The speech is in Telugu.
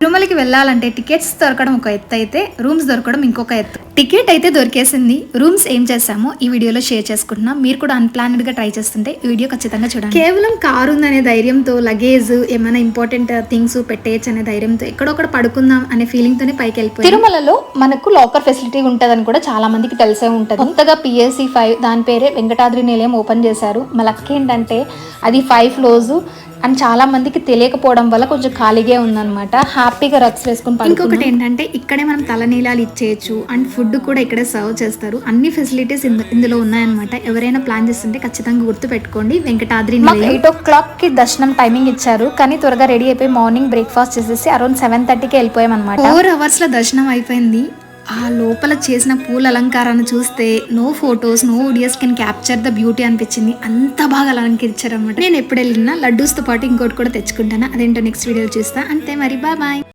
తిరుమలకి వెళ్ళాలంటే టికెట్స్ దొరకడం ఒక ఎత్తు అయితే రూమ్స్ దొరకడం ఇంకొక ఎత్తు. టికెట్ అయితే దొరికేసింది, రూమ్స్ ఏం చేసామో ఈ వీడియోలో షేర్ చేసుకుంటున్నాం. మీరు కూడా అన్ప్లాన్డ్ గా ట్రై చేస్తుంటే ఈ వీడియో ఖచ్చితంగా చూడండి. కేవలం కారు ఉందనే ధైర్యంతో, లగేజ్ ఏమైనా ఇంపార్టెంట్ థింగ్స్ పెట్టేయచ్చు అనే ధైర్యంతో, ఎక్కడొక్కడ పడుకుందాం అనే ఫీలింగ్ తోనే పైకి వెళ్ళిపోయి. తిరుమలలో మనకు లాకర్ ఫెసిలిటీ ఉంటదని కూడా చాలా మందికి తెలిసే ఉంటది. కొత్తగా PSC 5 దాని పేరే వెంకటాద్రి నిలయం ఓపెన్ చేశారు. మా లక్ ఏంటంటే అది 5 ఫ్లోర్స్ అండ్ చాలా మందికి తెలియకపోవడం వల్ల కొంచెం ఖాళీగా ఉందన్నమాట. హ్యాపీగా రక్స్ వేసుకుని. ఇంకొకటి ఏంటంటే ఇక్కడే మనం తలనీలాలు ఇచ్చేయచ్చు అండ్ ఫుడ్ కూడా ఇక్కడే సర్వ్ చేస్తారు. అన్ని ఫెసిలిటీస్ ఇందులో ఉన్నాయన్నమాట. ఎవరైనా ప్లాన్ చేస్తుంటే ఖచ్చితంగా గుర్తు పెట్టుకోండి. వెంకటాద్రి 8 o'clock కి దర్శనం టైమింగ్ ఇచ్చారు, కానీ త్వరగా రెడీ అయిపోయి మార్నింగ్ బ్రేక్ఫాస్ట్ చేసేసి అరౌండ్ 7:30కి వెళ్ళిపోయాం అనమాట. 4 hours లో దర్శనం అయిపోయింది. ఆ లోపల చేసిన పూల అలంకారాన్ని చూస్తే no photos no videos can capture the beauty అనిపించింది. అంత బాగా అలంకరించారు అనమాట. నేను ఎప్పుడు వెళ్ళినా లడ్డూస్తో పాటు ఇంకోటి కూడా తెచ్చుకుంటాను, అదేంటో నెక్స్ట్ వీడియోలో చూస్తా. అంతే మరి, బాయ్.